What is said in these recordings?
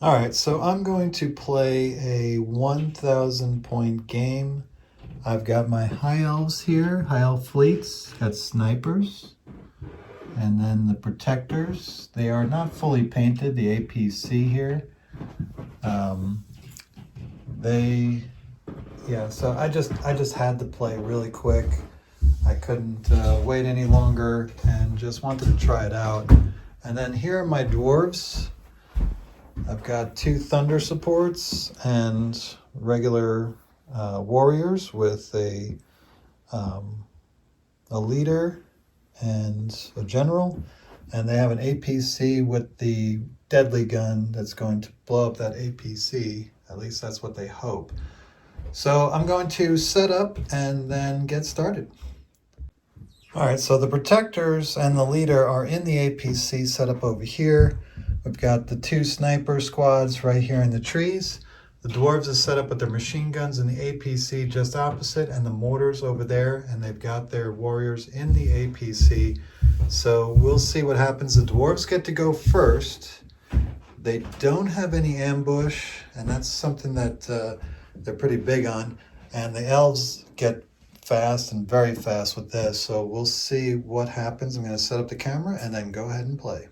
All right, so I'm going to play a 1,000 point game. I've got my high elves here, high elf fleets, got snipers, and then the protectors. They are not fully painted, the APC here. Um, they, yeah, so I just had to play really quick. I couldn't wait any longer and just wanted to try it out. And then here are my dwarves. I've got 2 thunder supports and regular warriors with a leader and a general, and they have an APC with the deadly gun that's going to blow up that APC. At least that's what they hope. So I'm going to set up and then get started. All right, so the protectors and the leader are in the APC set up over here. We've got the 2 sniper squads right here in the trees. The dwarves is set up with their machine guns in the APC just opposite, and the mortars over there, and they've got their warriors in the APC. So we'll see what happens. The dwarves get to go first. They don't have any ambush, and that's something that they're pretty big on. And the elves get fast and very fast with this, so we'll see what happens. I'm going to set up the camera and then go ahead and play.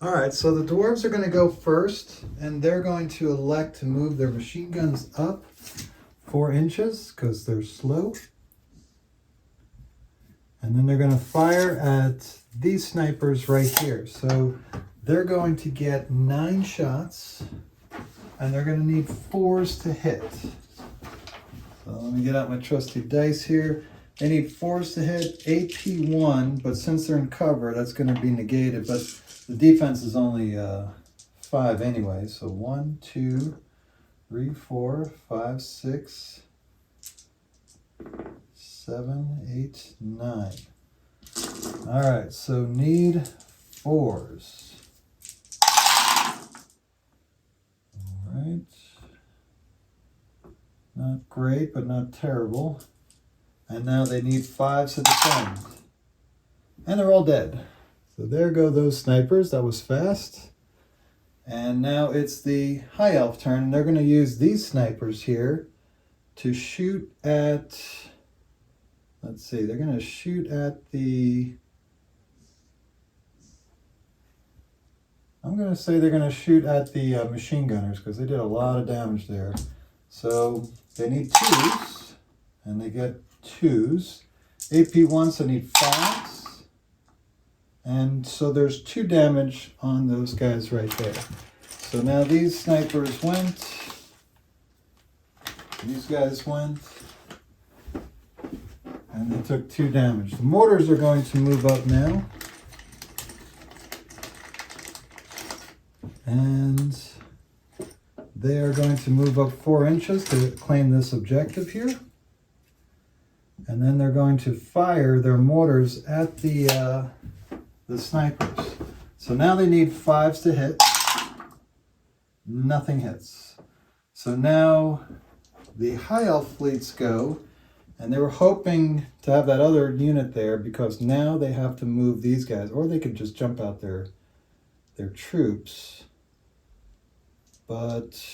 All right, so the dwarves are going to go first, and they're going to elect to move their machine guns up 4 inches because they're slow. And then they're going to fire at these snipers right here. So they're going to get 9 shots, and they're going to need 4s to hit. So let me get out my trusty dice here. They need 4s to hit, AP1, but since they're in cover, that's going to be negated. But the defense is only 5 anyway. So 1, 2, 3, 4, 5, 6, 7, 8, 9. All right, so need 4s. All right. Not great, but not terrible. And now they need 5s to defend. And they're all dead. So there go those snipers. That was fast. And now it's the high elf turn. They're going to use these snipers here to shoot at, let's see, they're going to shoot at the, I'm going to say they're going to shoot at the machine gunners because they did a lot of damage there. So they need 2s, and they get 2s. AP1s, they need 5s. And so there's 2 damage on those guys right there. So now these snipers went. These guys went. And they took 2 damage. The mortars are going to move up now. And they are going to move up 4 inches to claim this objective here. And then they're going to fire their mortars at the snipers. So now they need 5s to hit. Nothing hits. So now the high elf fleets go, and they were hoping to have that other unit there because now they have to move these guys, or they could just jump out their troops. But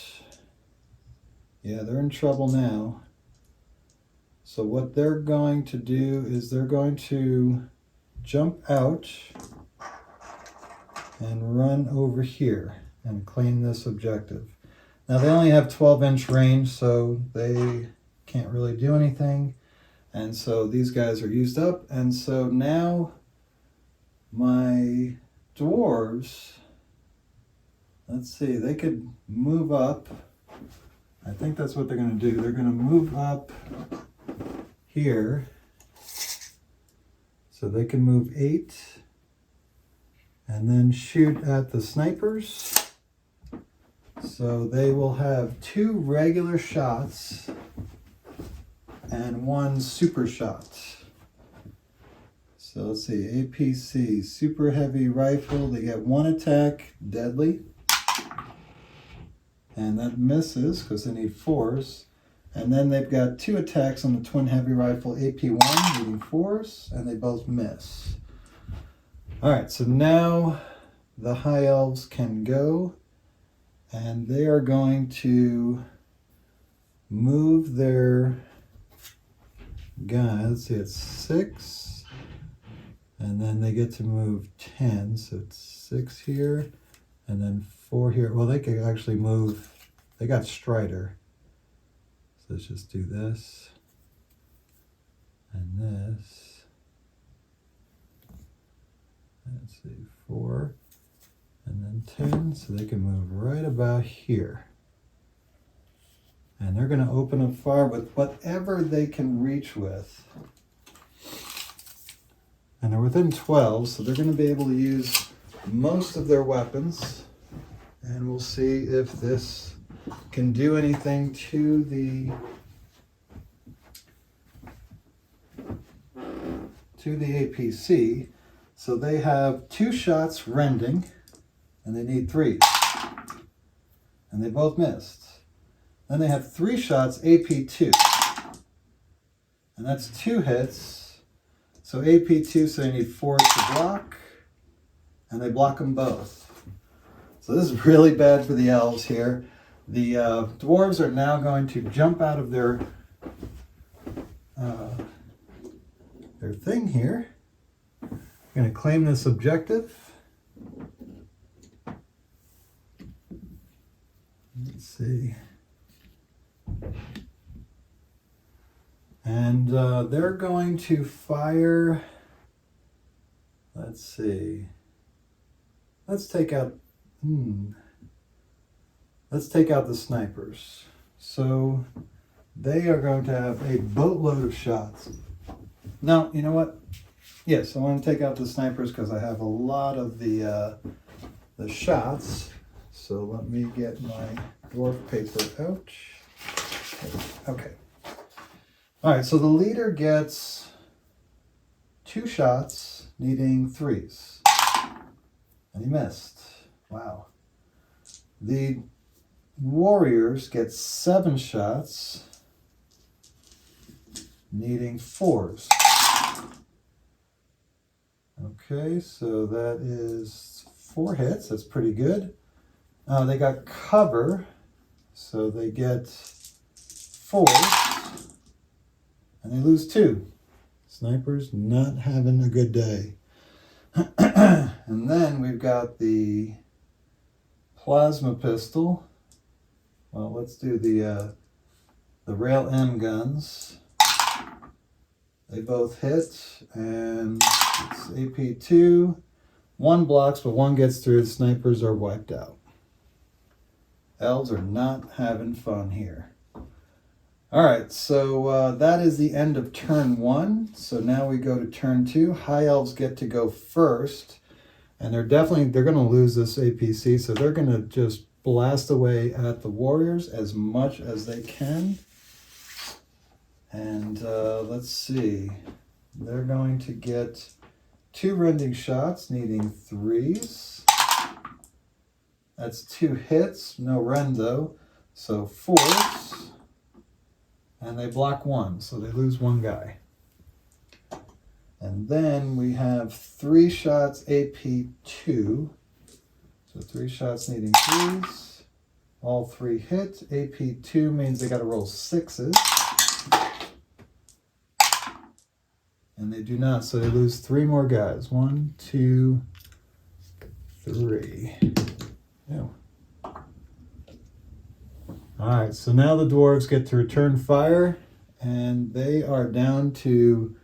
yeah, they're in trouble now. So what they're going to do is they're going to jump out and run over here and claim this objective. Now they only have 12-inch range, so they can't really do anything. And so these guys are used up. And so now my dwarves, let's see, they could move up. I think that's what they're going to do. They're going to move up here. So they can move 8 and then shoot at the snipers. So they will have 2 regular shots and 1 super shot. So let's see, APC, super heavy rifle. They get 1 attack, deadly. And that misses because they need 4s. And then they've got 2 attacks on the twin heavy rifle, AP1, needing 4s, and they both miss. All right, so now the high elves can go, and they are going to move their guy. Let's see, it's 6, and then they get to move 10, so it's 6 here, and then 4 here. Well, they can actually move, they got Strider. So let's just do this, and this. Let's see, 4, and then 10, so they can move right about here. And they're going to open up fire with whatever they can reach with. And they're within 12, so they're going to be able to use most of their weapons. And we'll see if this can do anything to the APC. So they have 2 shots rending, and they need 3. And they both missed. Then they have 3 shots AP2. And that's 2 hits. So AP2, so they need 4 to block. And they block them both. So this is really bad for the elves here. The dwarves are now going to jump out of their thing here. We're going to claim this objective. Let's see. And they're going to fire, let's see, let's take out the snipers. So they are going to have a boatload of shots. Now, you know what? Yes, I want to take out the snipers because I have a lot of the shots. So let me get my dwarf paper out. Okay. All right, so the leader gets 2 shots, needing 3s. And he missed. Wow. The warriors get 7 shots, needing 4s. Okay, so that is 4 hits. That's pretty good. They got cover, so they get 4s, and they lose 2. Snipers not having a good day. And then we've got the plasma pistol. Well, let's do the rail M guns. They both hit, and it's AP2. 1 blocks, but 1 gets through. The snipers are wiped out. Elves are not having fun here. All right, so that is the end of turn 1. So now we go to turn 2. High elves get to go first, and they're going to lose this APC, so they're going to just blast away at the warriors as much as they can. And let's see, they're going to get 2 rending shots, needing 3s. That's 2 hits, no rend though, so 4s. And they block 1, so they lose 1 guy. And then we have 3 shots AP2. So 3 shots needing 3s. All 3 hit. AP2 means they got to roll 6s. And they do not, so they lose 3 more guys. 1, 2, 3. Ew. Alright, so now the dwarves get to return fire, and they are down to,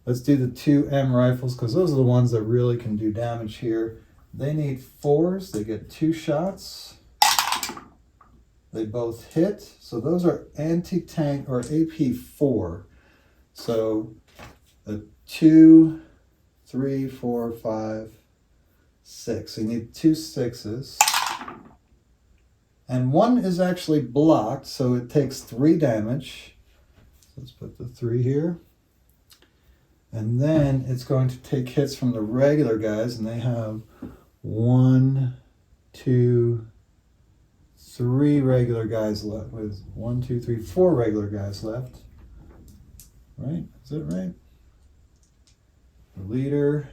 let's do the 2 M rifles, because those are the ones that really can do damage here. They need 4s, they get 2 shots. They both hit, so those are anti-tank or AP4. So 2, 3, 4, 5, 6. So you need 2 6s. And 1 is actually blocked, so it takes 3 damage. Let's put the 3 here. And then it's going to take hits from the regular guys, and they have 1, 2, 3 regular guys left. With 1, 2, 3, 4 regular guys left. Right? Is that right? The leader,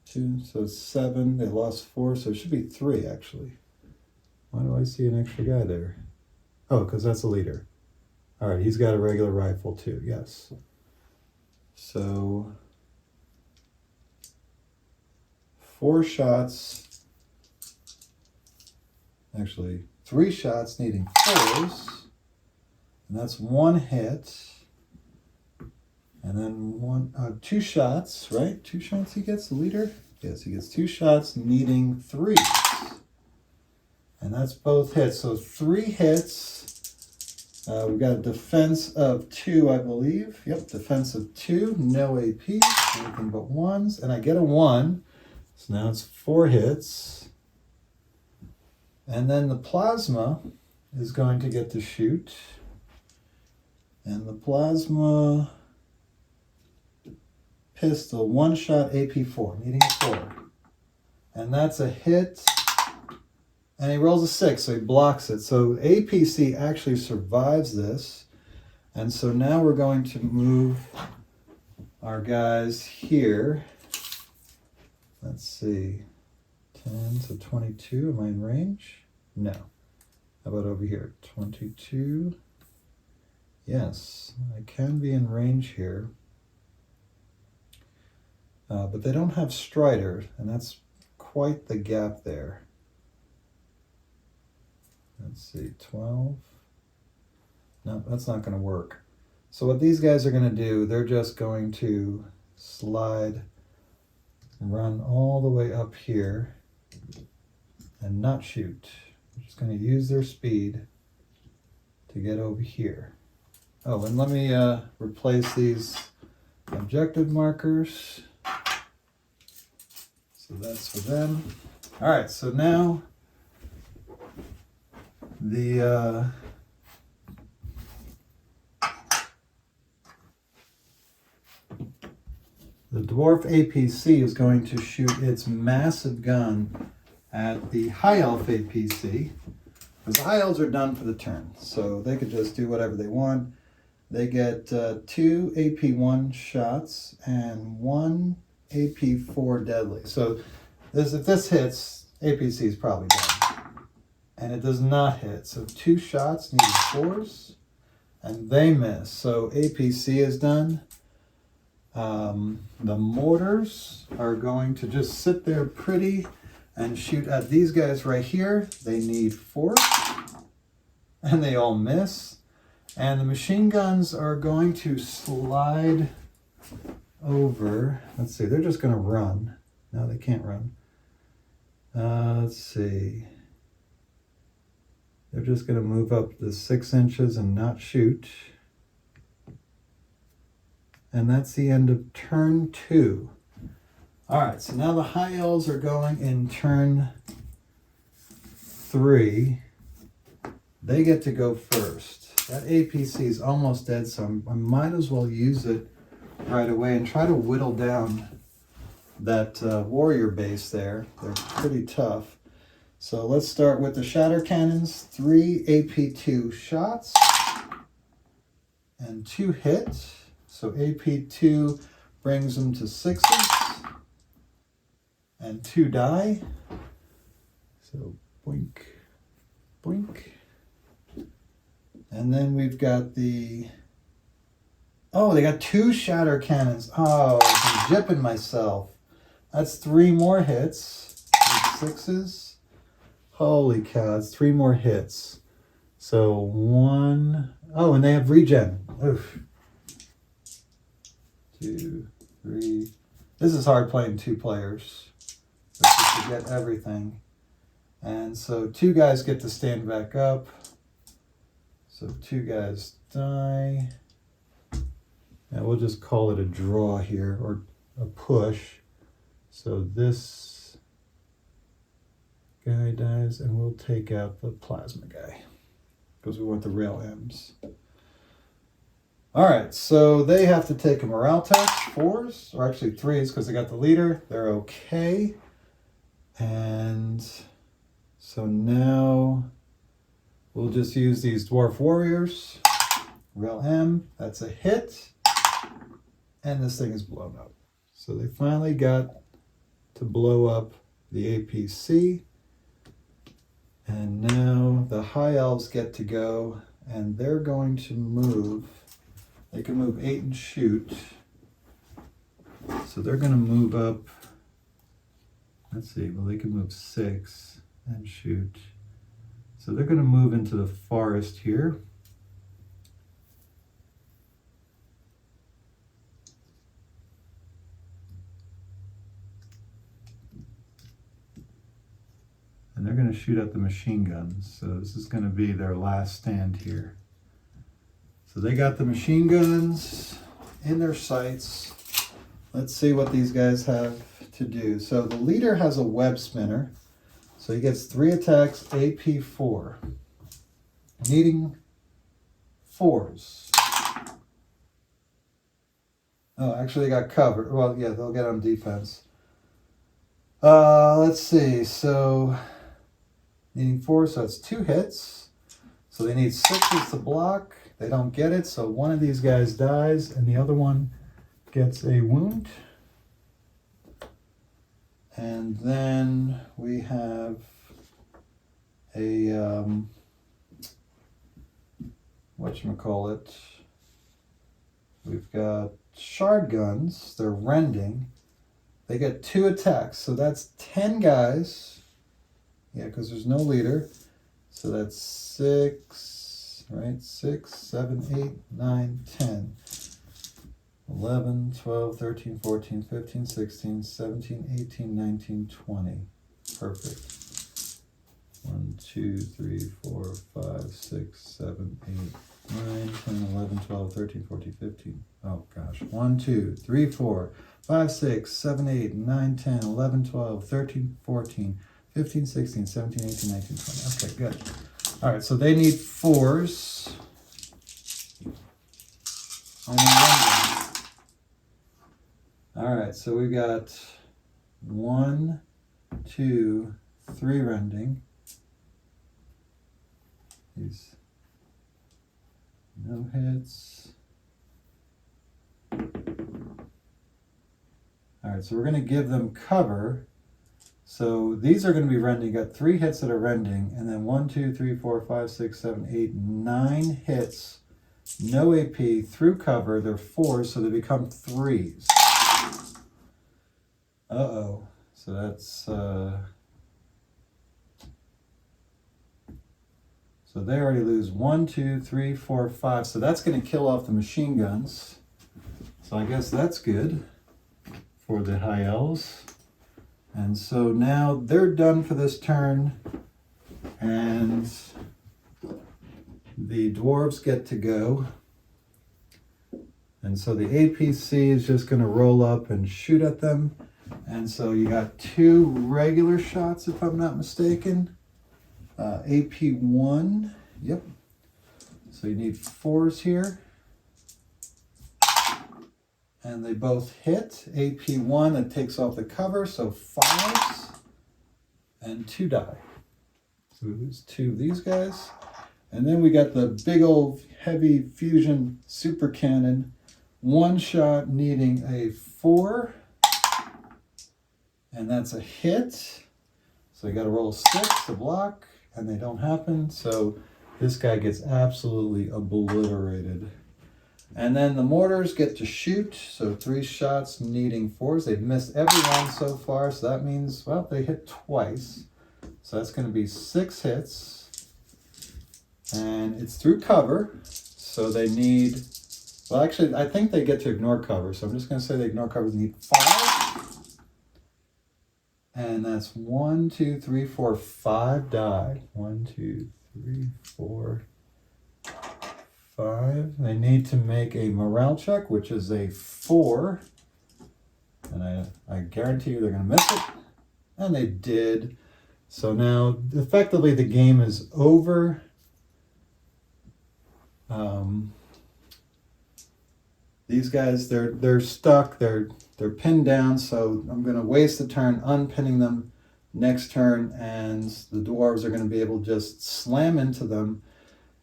2, so 7. They lost 4, so it should be 3 actually. Why do I see an extra guy there? Oh, because that's a leader. All right, he's got a regular rifle too, yes. So 4 shots, actually 3 shots needing 4s, and that's 1 hit. And then 2 shots, right? 2 shots he gets, the leader? Yes, he gets 2 shots needing 3s. And that's both hits. So 3 hits. We've got a defense of 2, I believe. Yep, defense of 2, no AP, anything but 1s. And I get a 1. So now it's 4 hits. And then the plasma is going to get to shoot. And the plasma pistol, 1-shot AP4, needing a 4. And that's a hit. And he rolls a 6, so he blocks it. So APC actually survives this. And so now we're going to move our guys here. Let's see. 10 to 22. Am I in range? No. How about over here? 22. Yes, I can be in range here. But they don't have Strider, and that's quite the gap there. Let's see, 12. No, that's not going to work. So what these guys are going to do, they're just going to slide, run all the way up here, and not shoot. They're just going to use their speed to get over here. Oh, and let me replace these objective markers. So that's for them. All right, so now the dwarf APC is going to shoot its massive gun at the high elf APC, because the high elves are done for the turn, so they could just do whatever they want. They get 2 AP1 shots and 1 AP4 deadly. So if this hits, APC is probably dead. And it does not hit. So 2 shots needed 4s, and they miss. So APC is done. The mortars are going to just sit there pretty and shoot at these guys right here. They need 4s, and they all miss. And the machine guns are going to slide over. Let's see, they're just going to run. No, they can't run. Let's see. They're just going to move up the 6 inches and not shoot. And that's the end of turn 2. All right, so now the high elves are going in turn 3. They get to go first. That APC is almost dead, so I might as well use it right away and try to whittle down that warrior base there. They're pretty tough. So let's start with the shatter cannons. 3 AP2 shots and 2 hits. So AP2 brings them to 6s and 2 die. So boink, boink. And then we've got they got 2 shatter cannons. Oh, I'm jipping myself. That's 3 more hits with 6s. Holy cow, that's 3 more hits. So 1, and they have regen. Oof. 2, 3. This is hard playing 2 players. Just to get everything. And so 2 guys get to stand back up. So 2 guys die. And we'll just call it a draw here, or a push. So this guy dies, and we'll take out the plasma guy, because we want the rail M's. All right, so they have to take a morale test, 4s, or actually 3s, because they got the leader. They're okay. And so now we'll just use these dwarf warriors. Rail M, that's a hit. And this thing is blown up. So they finally got to blow up the APC. And now the high elves get to go, and they're going to move. They can move 8 and shoot. So they're going to move up. Let's see, well, they can move 6 and shoot. So they're going to move into the forest here. And they're going to shoot at the machine guns. So this is going to be their last stand here. So they got the machine guns in their sights. Let's see what these guys have to do. So the leader has a web spinner. So he gets 3 attacks, AP 4. Needing 4s. Oh, actually they got cover. Well, yeah, they'll get on defense. Let's see. So needing 4, so that's 2 hits. So they need 6s to block. They don't get it, so one of these guys dies and the other one gets a wound. And then we have a whatchamacallit. We've got shard guns. They're rending. They get 2 attacks, so that's 10 guys. Yeah, because there's no leader. So that's 6, right? 6, 7, 8, 9, 10. 11, 12, 13, 14, 15, 16, 17, 18, 19, 20. Perfect. 1, 2, 3, 4, 5, 6, 7, 8, 9, 10, 11, 12, 13, 14, 15. Oh gosh. 1, 2, 3, 4, 5, 6, 7, 8, 9, 10, 11, 12, 13, 14, 15, 16, 17, 18, 19, 20. Okay, good. All right, so they need 4s. All right, so we got 1, 2, 3 rending. These no hits. All right, so we're going to give them cover. So these are going to be rending. Got 3 hits that are rending, and then 1, 2, 3, 4, 5, 6, 7, 8, 9 hits. No AP through cover. They're 4s, so they become 3s. Uh-oh. So that's so they already lose 1, 2, 3, 4, 5. So that's going to kill off the machine guns. So I guess that's good for the high elves. And so now they're done for this turn. And the dwarves get to go. And so the APC is just going to roll up and shoot at them. And so you got 2 regular shots, if I'm not mistaken. AP1, yep. So you need 4s here. And they both hit. AP1, that takes off the cover, so 5s. And 2 die. So we lose 2 of these guys. And then we got the big old heavy fusion super cannon. 1 shot needing a 4. And that's a hit. So you got to roll 6 to block, and they don't happen. So this guy gets absolutely obliterated. And then the mortars get to shoot. So 3 shots needing 4s. They've missed every one so far. So that means, well, they hit twice. So that's going to be 6 hits. And it's through cover. So they need, well, actually, I think they get to ignore cover. So I'm just going to say they ignore cover. They need 5. And that's 1, 2, 3, 4, 5 die. 1, 2, 3, 4, 5. They need to make a morale check, which is a 4. And I guarantee you they're going to miss it. And they did. So now, effectively, the game is over. These guys, they're stuck. They're pinned down, so I'm going to waste the turn unpinning them next turn, and the dwarves are going to be able to just slam into them.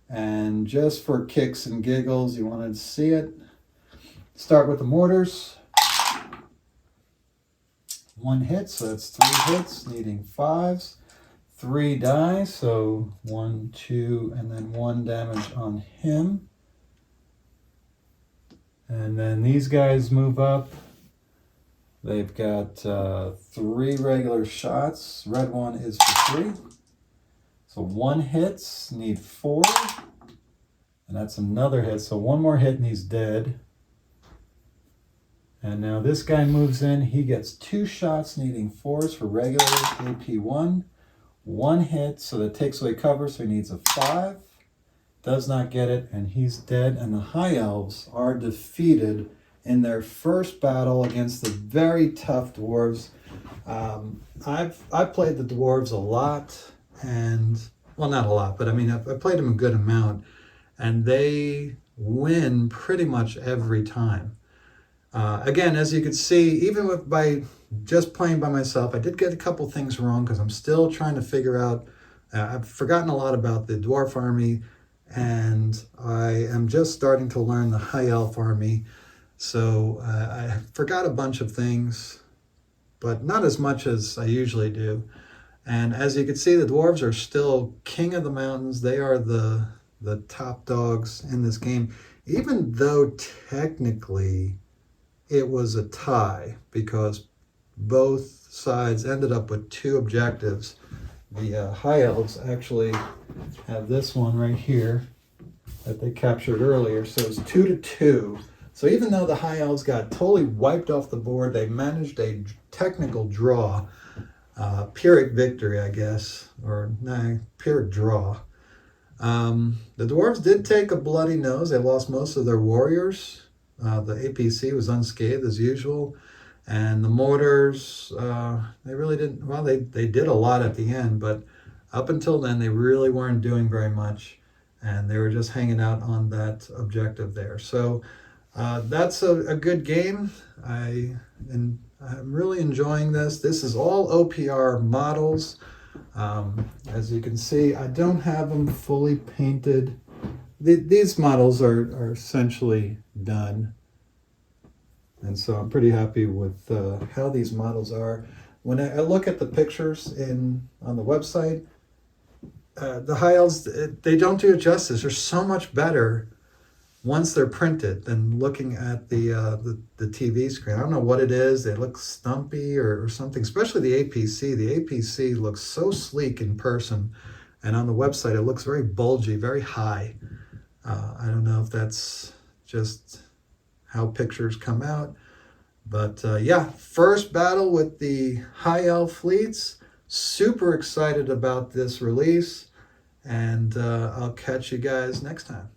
And just for kicks and giggles, you wanted to see it. Start with the mortars. 1 hit, so that's 3 hits, needing 5s. 3 die, so 1, 2, and then 1 damage on him. And then these guys move up. They've got 3 regular shots. Red one is for 3. So 1 hits, need 4. And that's another hit. So 1 more hit and he's dead. And now this guy moves in. He gets 2 shots, needing 4s for regular AP1. 1 hit, so that takes away cover, so he needs a 5. Does not get it, and he's dead. And the High Elves are defeated in their first battle against the very tough Dwarves. I've played the Dwarves a lot, and, well, not a lot, but I mean, I've played them a good amount, and they win pretty much every time. Again, as you can see, even by just playing by myself, I did get a couple things wrong because I'm still trying to figure out, I've forgotten a lot about the Dwarf army, and I am just starting to learn the High Elf army. So I forgot a bunch of things, but not as much as I usually do. And as you can see, the Dwarves are still king of the mountains. They are the top dogs in this game, even though technically it was a tie because both sides ended up with 2 objectives. The High Elves actually have this one right here that they captured earlier, so it's 2-2. So even though the High Elves got totally wiped off the board, they managed a technical draw, Pyrrhic victory, I guess, or no, Pyrrhic draw. The Dwarves did take a bloody nose. They lost most of their warriors. The APC was unscathed as usual, and the mortars, they really didn't, well, they did a lot at the end, but up until then they really weren't doing very much, and they were just hanging out on that objective there. So that's a good game. I'm really enjoying this. This is all OPR models. As you can see, I don't have them fully painted. These models are essentially done, and so I'm pretty happy with how these models are. When I look at the pictures on the website, the High Elves, they don't do it justice. They're so much better once they're printed than looking at the TV screen. I don't know what it is. They look stumpy or something, especially the APC. The APC looks so sleek in person, and on the website it looks very bulgy, very high. I don't know if that's just how pictures come out, but yeah, first battle with the High Elf fleets. Super excited about this release, and I'll catch you guys next time.